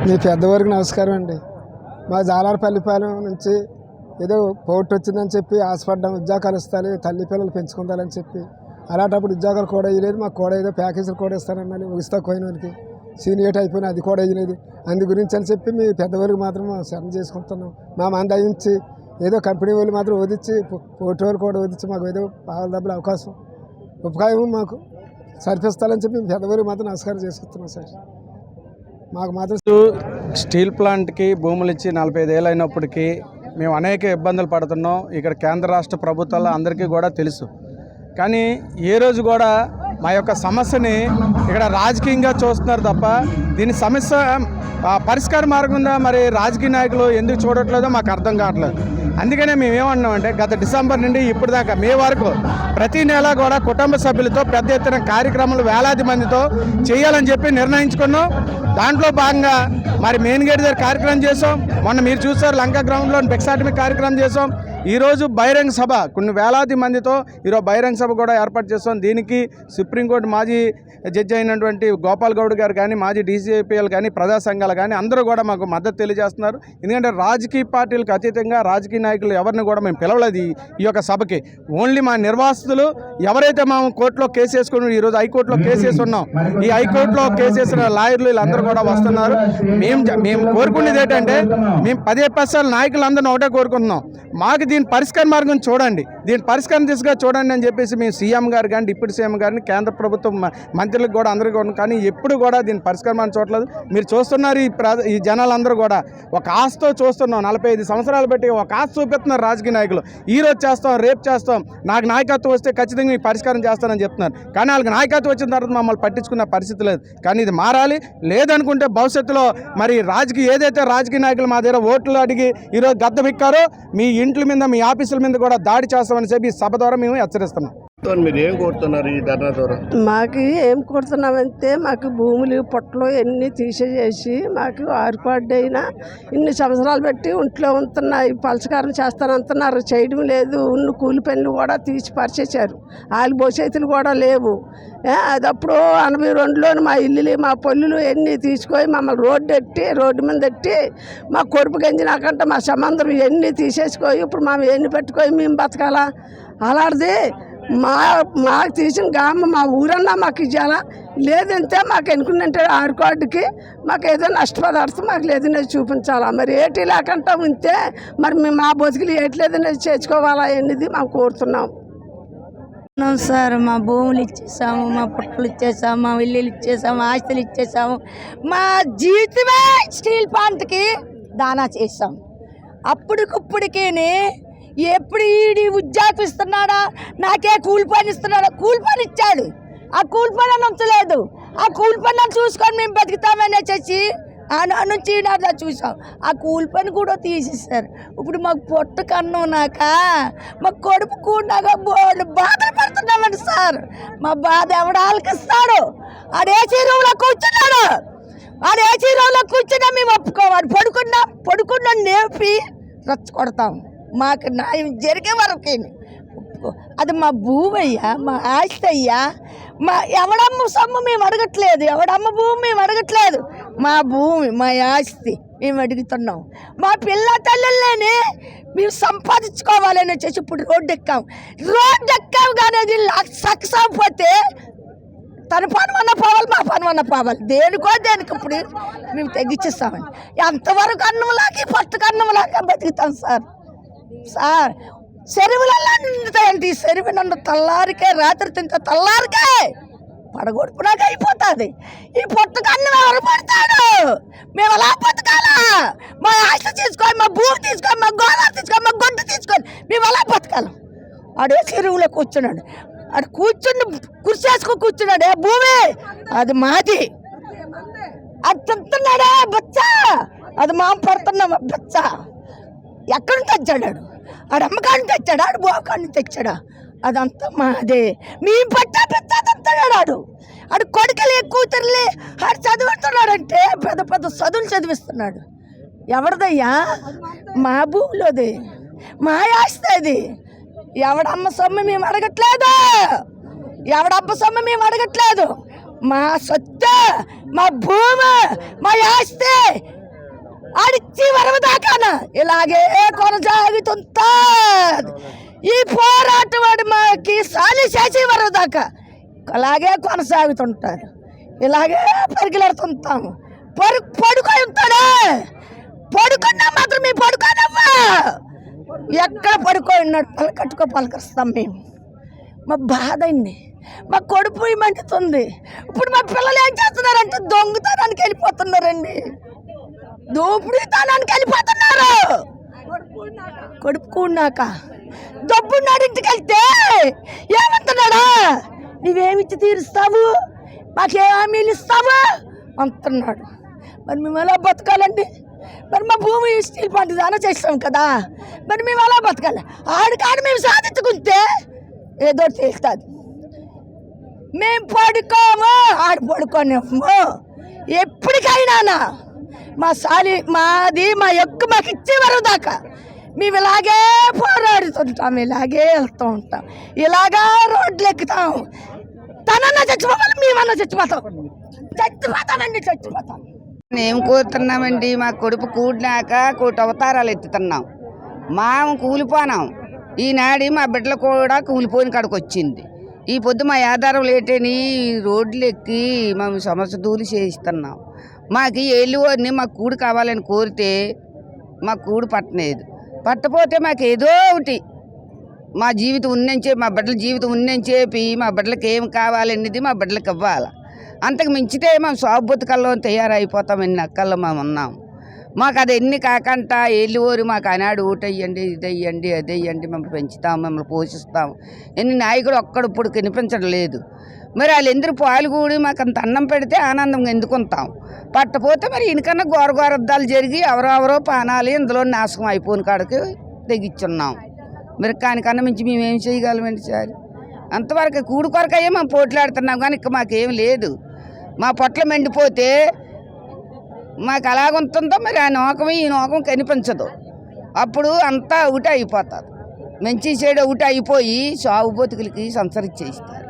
మీ పెద్దవారికి నమస్కారం అండి. మా జాలారపల్లిపాలెం నుంచి ఏదో పోటీ వచ్చిందని చెప్పి ఆశపడ్డాం, ఉద్యోగాలు ఇస్తాను, తల్లి పిల్లలు పెంచుకుంటారని చెప్పి. అలాంటప్పుడు ఉద్యోగాలు కూడా ఇవ్వలేదు. మాకు కూడా ఏదో ప్యాకేజీలు కూడా ఇస్తానన్నాను. ఉచిత పోయిన వారికి సీనియర్ అయిపోయినా అది కూడా ఇవ్వలేదు. అందు గురించి అని చెప్పి మీ పెద్దవారికి మాత్రం శరణ చేసుకుంటున్నాం. మా మంది అయించి ఏదో కంపెనీ వాళ్ళు మాత్రం వదిలించి పోటీ వాళ్ళు కూడా వదిలించి మాకు ఏదో పావుల డబ్బులు అవకాశం ఉపకారం మాకు సరిపిస్తారని చెప్పి పెద్దవారికి మాత్రం నమస్కారం చేసుకుంటున్నాం సార్. మాకు మాత్రం స్టీల్ ప్లాంట్కి భూములు ఇచ్చి 45 ఏళ్ళు అయినప్పటికీ మేము అనేక ఇబ్బందులు పడుతున్నాం. ఇక్కడ కేంద్ర రాష్ట్ర ప్రభుత్వాలు అందరికీ కూడా తెలుసు. కానీ ఏ రోజు కూడా మా యొక్క సమస్యని ఇక్కడ రాజకీయంగా చూస్తున్నారు తప్ప దీని సమస్య పరిష్కార మార్గం ఉందా మరి రాజకీయ నాయకులు ఎందుకు చూడట్లేదో మాకు అర్థం కావట్లేదు. అందుకనే మేము ఏమన్నామంటే గత డిసెంబర్ నుండి ఇప్పుడు దాకా మే వరకు ప్రతి నెల కూడా కుటుంబ సభ్యులతో పెద్ద ఎత్తున కార్యక్రమాలు వేలాది మందితో చేయాలని చెప్పి నిర్ణయించుకున్నాం. దాంట్లో భాగంగా మరి మెయిన్ గేట్ దగ్గర కార్యక్రమం చేసాం. మొన్న మీరు చూసారు లంకా గ్రౌండ్లో భిక్షాటమి కార్యక్రమం చేసాం. ఈరోజు బహిరంగ సభ కొన్ని వేలాది మందితో ఈరోజు బహిరంగ సభ కూడా ఏర్పాటు చేస్తాం. దీనికి సుప్రీంకోర్టు మాజీ జడ్జి అయినటువంటి గోపాల్ గౌడ్ గారు కానీ మాజీ డీజీపీఎల్ కానీ ప్రజా సంఘాలు కానీ అందరూ కూడా మాకు మద్దతు తెలియజేస్తున్నారు. ఎందుకంటే రాజకీయ పార్టీలకు అతీతంగా రాజకీయ నాయకులు ఎవరిని కూడా మేము పిలవలేదు ఈ యొక్క సభకి. ఓన్లీ మా నిర్వాసితులు ఎవరైతే మేము కోర్టులో కేసు వేసుకుని ఈరోజు హైకోర్టులో కేసు వేసి ఉన్నాం, ఈ హైకోర్టులో కేసు వేసిన లాయర్లు వీళ్ళందరూ కూడా వస్తున్నారు. మేము కోరుకునేది ఏంటంటే మేము 10% నాయకులందరినీ ఒకటే కోరుకుంటున్నాం, మాకు దీని పరిష్కార మార్గం చూడండి, దీని పరిష్కారం దిశగా చూడండి అని చెప్పేసి మేము సీఎం గారు కానీ డిప్యూటీ సీఎం గారిని కేంద్ర ప్రభుత్వం మంత్రులకు కూడా అందరికీ కూడా, కానీ ఎప్పుడు కూడా దీని పరిష్కారం అని చూడలేదు. మీరు చూస్తున్నారు ఈ జనాలందరూ కూడా ఒక ఆశతో చూస్తున్నాం. 45 సంవత్సరాలు బట్టి ఒక ఆశ చూపిస్తున్నారు రాజకీయ నాయకులు. ఈరోజు చేస్తాం, రేపు చేస్తాం, నాకు నాయకత్వం వస్తే ఖచ్చితంగా మీ పరిష్కారం చేస్తానని చెప్తున్నారు. కానీ వాళ్ళకి నాయకత్వం వచ్చిన తర్వాత మమ్మల్ని పట్టించుకున్న పరిస్థితి లేదు. కానీ ఇది మారాలి. లేదనుకుంటే భవిష్యత్తులో మరి ఏదైతే రాజకీయ నాయకులు మా దగ్గర ఓట్లు అడిగి ఈరోజు గద్దెమిక్కారో మీ ఇంట్ల మీద మీ ఆఫీసుల మీద కూడా దాడి చేస్తామని చెప్పి ఈ సభ ద్వారా మేము హెచ్చరిస్తున్నాం. మీరు ఏం కోరుతున్నారు ఈ ధర్నా ద్వారా? మాకు ఏం కోరుతున్నామంటే మాకు భూములు పొట్టలు ఎన్ని తీసేసి మాకు ఆరుపాడైనా ఇన్ని సంవత్సరాలు పెట్టి ఒంట్లో ఉంటున్నాయి, పలసకారం చేస్తానంటున్నారు, చేయడం లేదు. ఉన్న కూలి పనులు కూడా తీసి పరిచేశారు, వాళ్ళు భవిష్యత్తులు కూడా లేవు. అది అప్పుడు 82లోని మా ఇల్లులు మా పల్లులు ఎన్ని తీసుకొని మమ్మల్ని రోడ్డు మీద ఎట్టి మా కొడుపు గంజినాకంటే మా సంబంధం ఎన్ని తీసేసుకోయి ఇప్పుడు మేము ఎన్ని పెట్టుకొని మేము బతకాలా? అలాంటిది మాకు తీసిన గామ మా ఊరన్నా మాకు ఇవ్వాలా? లేదంటే మాకు ఎన్నుకుంటే ఆరుకోడ్కి మాకు ఏదో నష్టపదార్థం మాకు లేదనేది చూపించాలా? మరి ఏటి లేకుండా ఉంటే మరి మేము మా బతుకులు ఏటి లేదనేది చేసుకోవాలా అనేది మేము కోరుతున్నాం సార్. మా భూములు ఇచ్చేసాము, మా పుట్టలు ఇచ్చేసాము, మా ఇల్లులు ఇచ్చేసాము, ఆస్తులు ఇచ్చేసాము, మా జీవితమే స్టీల్ ప్లాంట్కి దానా చేసాం. అప్పటికిప్పటికే ఎప్పుడు ఈడి ఉద్యోగం ఇస్తున్నాడా, నాకే కూలి పని ఇస్తున్నాడా? కూలి పని ఇచ్చాడు, ఆ కూలి పని అని ఉంచలేదు. ఆ కూలి పని చూసుకొని మేము బతుకుతామని వచ్చేసి నుంచి అట్లా చూసాం. ఆ కూలి పని కూడా తీసేస్తారు. ఇప్పుడు మాకు పొట్ట కన్నం నాక మా కడుపు కూడాక బోర్డు బాధలు పడుతున్నామండి సార్. మా బాధ ఎవడ ఆలకిస్తాడు? ఆడు ఏసీ రూమ్లో కూర్చున్నాడు, ఆడు ఏసీ రూమ్లో కూర్చున్నా మేము ఒప్పుకోవాలి. పడుకున్నా నేపి రచ్చకొడతాం. మాకు న్యాయం జరిగే వరకు అది మా భూమి అయ్యా, మా ఆస్తి అయ్యా. మా ఎవడమ్మ సొమ్ము మేము అడగట్లేదు, ఎవడమ్మ భూమి మేము అడగట్లేదు. మా భూమి మా ఆస్తి మేము అడుగుతున్నాం. మా పిల్ల తల్లుల్ని మేము సంపాదించుకోవాలని వచ్చేసి ఇప్పుడు రోడ్డు ఎక్కాం కానీ అది సక్సెస్ అవ్వకపోతే తన పని అన్న పోవాలి, మా పని అన్న పోవాలి. దేనికి ఇప్పుడు మేము తగ్గించేస్తామండి. ఎంతవరకు అన్నంలాగి పట్టుకు అన్నంలాగా బతుకుతాం సార్. చెరువులలో నిండుతాయండి. చెరువు నన్ను తల్లారికే రాత్రి తింటే తల్లారికే పడగొడుపునాక అయిపోతుంది. ఈ పొట్టుకు అన్నం ఎవరు పడతాడు? మేము అలా బతకాలా? మా ఆస్తి తీసుకొని, మా భూమి తీసుకొని, మా గోదావరి తీసుకొని, మా గొడ్డు తీసుకొని మేము అలా బతకాలి. ఆడే చెరువులో కూర్చున్నాడు, ఆడు కూర్చుని కుర్చేసుకొని కూర్చున్నాడే భూమి అది మాది. అది తింటున్నాడే బచ్చ, అది మామ పడుతున్నాం బచ్చ. ఎక్కడి నుంచి తెచ్చాడు? ఆడు అమ్మకాడిని తెచ్చాడు, ఆడు బావకాడిని తెచ్చాడా? అదంతా మాదే. మీ పట్టా పెద్దాడు. ఆడు కొడుకులే కూతురులే ఆడు చదువుతున్నాడంటే పెద్ద పెద్ద చదువులు చదివిస్తున్నాడు. ఎవరిదయ్యా? మా భూమిలోది, మా ఆస్తి అది. ఎవడమ్మ సొమ్ము మేము అడగట్లేదు, ఎవడబ్బ సొమ్ము మేము అడగట్లేదు. మా సొత్తు, మా భూమి, మా ఆస్తి ఆడిచ్చి వరవ దాకాన ఇలాగే కొనసాగుతుంటా. ఈ పోరాటం వాడు మాకి సాలి చేసి వరవ దాకా అలాగే కొనసాగుతుంటారు. ఇలాగే పరిగెడుతుంటాము. పడుకొని ఉంటాడే, పడుకున్నా మాత్రం మేము పడుకోనవ్వా. ఎక్కడ పడుకోన్నాడు పలకరిస్తాం మేము. మా బాధ అండి, మా కడుపు మండుతుంది. ఇప్పుడు మా పిల్లలు ఏం చేస్తున్నారంటే దొంగతనానికి వెళ్ళిపోతున్నారండి, దోపిడీతనానికి వెళ్ళిపోతున్నారు. కొడుకున్నాక డబ్బున్నాడు ఇంటికి వెళ్తే ఏమంటున్నాడా? నువ్వేమిచ్చి తీరుస్తావు, మాకేమీలు ఇస్తావు అంటున్నాడు. మరి మేము ఎలా బతకాలండి? మరి మా భూమి స్టీల్ ప్లాంట్ దానా చేస్తాం కదా, మరి మేము ఎలా బతకాలి? ఆడికాడు మేము సాధించుకుంటే ఏదో తెలుస్తుంది. మేము పడుకోము, ఆడు పడుకోనివ్వము. ఎప్పటికైనా మాది మా యొక్క మాకు ఇచ్చే వరకు దాకా మేము ఇలాగే పోరాడుతుంటాం, ఇలాగే వెళ్తూ ఉంటాం, ఇలాగా రోడ్లు ఎక్కుతాం. తనన్నా చచ్చిపోవాలి, మేమన్నా చచ్చిపోతామండి. ఏం కోరుతున్నామండి? మా కొడుకు కూడినాక కోటి అవతారాలు ఎత్తుతున్నాం. మేము కూలిపోనాం. ఈనాడు మా బిడ్డలు కూడా కూలిపోయిన కాడికి వచ్చింది. ఈ పొద్దు మా ఆధారం లేటని రోడ్లు ఎక్కి మేము సమస్య దూలి చేయిస్తున్నాం. మాకు ఏళ్ళుని మాకు కూడు కావాలని కోరితే మా కూడు పట్టలేదు. పట్టపోతే మాకు ఏదో ఒకటి మా జీవితం ఉన్నంచే, మా బిడ్డల జీవితం ఉన్నంచేపి మా బిడ్డలకి ఏం కావాలనేది మా బిడ్డలకి ఇవ్వాలి. అంతకు మించితే మేము సాగు బతుకల్లో తయారైపోతాం. ఎన్ని అక్కల్లో మేము ఉన్నాం. మాకు అది ఎన్ని కాకంట ఏళ్ళుకోరి మాకు ఆనాడు ఊటయ్యండి, ఇదయ్యండి, అదయ్యండి, మిమ్మల్ని పెంచుతాం, మిమ్మల్ని పోషిస్తాం. ఎన్ని నాయకుడు ఒక్కడిప్పుడు కనిపించడం లేదు. మరి వాళ్ళు ఎందుకు పాలుగూడి మాకు అంత అన్నం పెడితే ఆనందంగా ఎందుకుంటాం. పట్టపోతే మరి ఇనికన్నా ఘోరఘోరద్దాలు జరిగి ఎవరెవరో పానాలు ఇందులో నాశనం అయిపోయిన కాడికి తెగిచ్చున్నాం. మరి కానికన్నా మించి మేమేం చేయగలమండి సార్? అంతవరకు కూడు కొరకయ్యే మేము పోట్లాడుతున్నాం, కానీ ఇక మాకేం లేదు. మా పొట్ల మెండిపోతే మాకు అలాగుంటుందో మరి ఆ నోకం ఈ నోకం కనిపించదు. అప్పుడు అంతా ఒకటి అయిపోతుంది. మంచి చెడు ఒకటి అయిపోయి సాగు బతుకులకి సంసరిచ్చేస్తారు.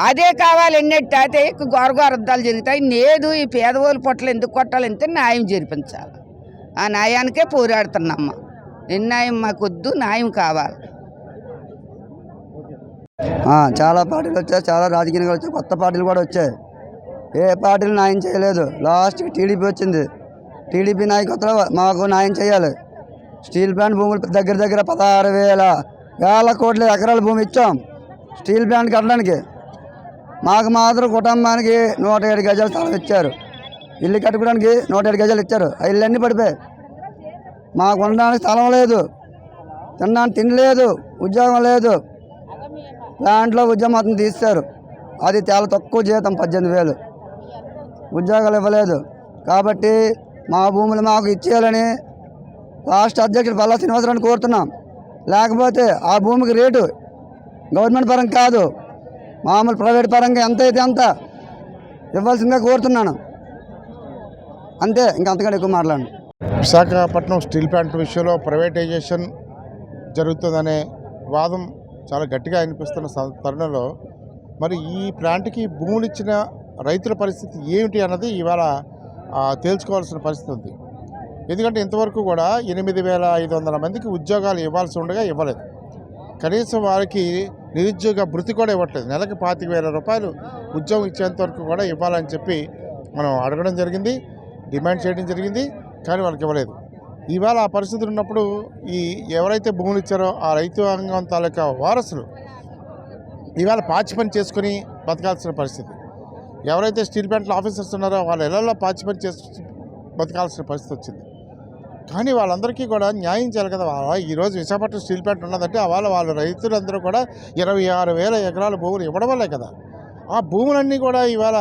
అదే కావాలి ఎన్నట్టు అయితే ఘోరఘోరద్దాలు జరుగుతాయి. లేదు ఈ పేదవాళ్ళ పొట్టలు ఎందుకు కొట్టాలంటే న్యాయం జరిపించాలి. ఆ న్యాయానికే పోరాడుతున్నామ్మ. న్యాయం మాకొద్దు, న్యాయం కావాలి. చాలా పార్టీలు వచ్చాయి, చాలా రాజకీయాలు వచ్చాయి, కొత్త పార్టీలు కూడా వచ్చాయి. ఏ పార్టీలు న్యాయం చేయలేదు. లాస్ట్కి టీడీపీ వచ్చింది. టీడీపీ నాయకత్వంలో మాకు న్యాయం చేయాలి. స్టీల్ ప్లాంట్ భూములు దగ్గర 16,000 కోట్ల ఎకరాల భూమి ఇచ్చాం స్టీల్ ప్లాంట్ కట్టడానికి. మాకు మాత్రం కుటుంబానికి 107 గజాలు స్థలం ఇచ్చారు. ఇల్లు కట్టుకోవడానికి 107 గజాలు ఇచ్చారు. ఆ ఇల్లు అన్నీ పడిపోయాయి. మాకు ఉండడానికి స్థలం లేదు, తినడానికి తిండి లేదు, ఉద్యోగం లేదు. ప్లాంట్లో ఉద్యోగం మొత్తం తీస్తారు. అది చాలా తక్కువ జీతం, 18,000. ఉద్యోగాలు ఇవ్వలేదు. కాబట్టి మా భూములు మాకు ఇచ్చేయాలని రాష్ట్ర అధ్యక్షుడు పల్లా శ్రీనివాసరావుని కోరుతున్నాం. లేకపోతే ఆ భూమికి రేటు గవర్నమెంట్ పరంగా కాదు, మామూలు ప్రైవేట్ పరంగా ఎంత అయితే అంత ఇవ్వాల్సిందిగా కోరుతున్నాను. అంతే, ఇంకంతకంటే ఎక్కువ మాట్లాడను. విశాఖపట్నం స్టీల్ ప్లాంట్ విషయంలో ప్రైవేటైజేషన్ జరుగుతుందనే వాదం చాలా గట్టిగా అనిపిస్తున్న తరుణంలో మరి ఈ ప్లాంట్కి భూములు ఇచ్చిన రైతుల పరిస్థితి ఏమిటి అన్నది ఇవాళ తేల్చుకోవాల్సిన పరిస్థితి ఉంది. ఎందుకంటే ఇంతవరకు కూడా 8,500 మందికి ఉద్యోగాలు ఇవ్వాల్సి ఉండగా ఇవ్వలేదు. కనీసం వారికి నిరుద్యోగ భృతి కూడా ఇవ్వట్లేదు. నెలకు 25,000 రూపాయలు ఉద్యోగం ఇచ్చేంత వరకు కూడా ఇవ్వాలని చెప్పి మనం అడగడం జరిగింది, డిమాండ్ చేయడం జరిగింది. కానీ వాళ్ళకి ఇవ్వలేదు. ఇవాళ ఆ పరిస్థితులు ఉన్నప్పుడు ఈ ఎవరైతే భూములు ఇచ్చారో ఆ రైతాంగం తాలూకా వారసులు ఇవాళ పాచి పని చేసుకుని బతకాల్సిన పరిస్థితి. ఎవరైతే స్టీల్ ప్లాంట్లో ఆఫీసర్స్ ఉన్నారో వాళ్ళ ఇళ్లలో పాచి పని చేసి బతకాల్సిన పరిస్థితి వచ్చింది. కానీ వాళ్ళందరికీ కూడా న్యాయం చేయాలి కదా. ఈరోజు విశాఖపట్నం స్టీల్ ప్లాంట్ ఉన్నదంటే వాళ్ళ రైతులందరూ కూడా 26,000 ఎకరాల భూములు ఇవ్వడం వల్లే కదా. ఆ భూములన్నీ కూడా ఇవాళ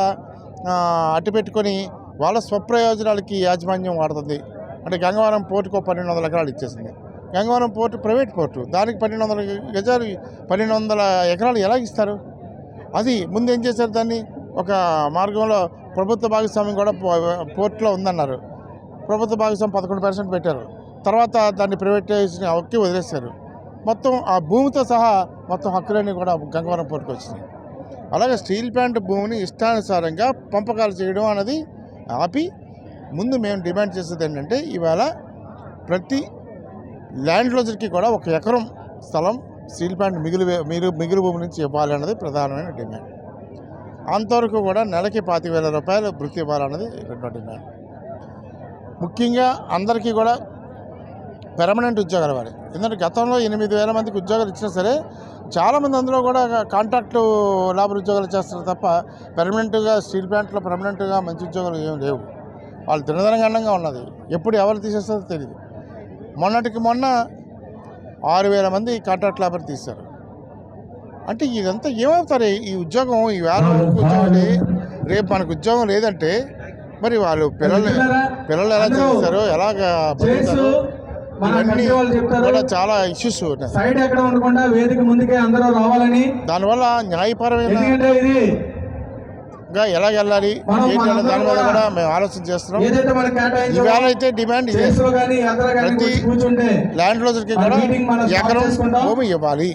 అట్టిపెట్టుకొని వాళ్ళ స్వప్రయోజనాలకి యాజమాన్యం వాడుతుంది. అంటే గంగవరం పోర్టుకు 1,200 ఎకరాలు ఇచ్చేసింది. గంగవరం పోర్టు ప్రైవేట్ పోర్టు, దానికి 1,200 ఎకరాలు ఎలా ఇస్తారు? అది ముందు ఏం చేశారు, దాన్ని ఒక మార్గంలో ప్రభుత్వ భాగస్వామ్యం కూడా పోర్టులో ఉందన్నారు. ప్రభుత్వ భాగస్వామ్యం 11% పెట్టారు. తర్వాత దాన్ని ప్రైవేటైజేషన్ హక్కు వదిలేశారు. మొత్తం ఆ భూమితో సహా మొత్తం హక్కులన్నీ కూడా గంగవరం పోర్టుకు వచ్చినాయి. అలాగే స్టీల్ ప్లాంట్ భూమిని ఇష్టానుసారంగా పంపకాలు చేయడం అనేది ఆపి, ముందు మేము డిమాండ్ చేసేది ఏంటంటే ఇవాళ ప్రతి ల్యాండ్ లోజర్కి కూడా 1 ఎకరం స్థలం స్టీల్ ప్లాంట్ మిగులు భూమి నుంచి ఇవ్వాలి అన్నది ప్రధానమైన డిమాండ్. అంతవరకు కూడా నెలకి 25,000 రూపాయలు భృతి ఇవ్వాలన్నది రెండో డిమాండ్. ముఖ్యంగా అందరికీ కూడా పెర్మనెంట్ ఉద్యోగాలు ఇవ్వాలి. ఎందుకంటే గతంలో 8,000 మందికి ఉద్యోగాలు ఇచ్చినా సరే చాలామంది అందులో కూడా కాంట్రాక్టు లేబర్ ఉద్యోగాలు చేస్తారు తప్ప పెర్మనెంట్గా స్టీల్ ప్లాంట్లో పెర్మనెంట్గా మంచి ఉద్యోగాలు ఏమి లేవు. వాళ్ళు దినదనగండంగా ఉన్నది. ఎప్పుడు ఎవరు తీసేస్తారో తెలియదు. మొన్నటికి మొన్న 6,000 మంది కాంట్రాక్ట్ లేబర్ తీశారు. అంటే ఇదంతా ఏమవుతారు? ఈ ఉద్యోగం ఈ వేల ఉద్యోగం రేపు మనకు ఉద్యోగం లేదంటే మరి వాళ్ళు పిల్లలు ఎలా చదివిస్తారు, ఎలాగ బతుకుతారు? ఇవన్నీ కూడా చాలా ఇష్యూస్ ఉన్నాయి. దానివల్ల న్యాయపరమైన ఎలా వెళ్ళాలి ఏంటి అనే దాని మీద కూడా మేము ఆలోచన చేస్తున్నాం. ఈవేళ అయితే డిమాండ్ ఇదే, ప్రతి ల్యాండ్ లోజర్కి కూడా ఎకరం భూమి ఇవ్వాలి.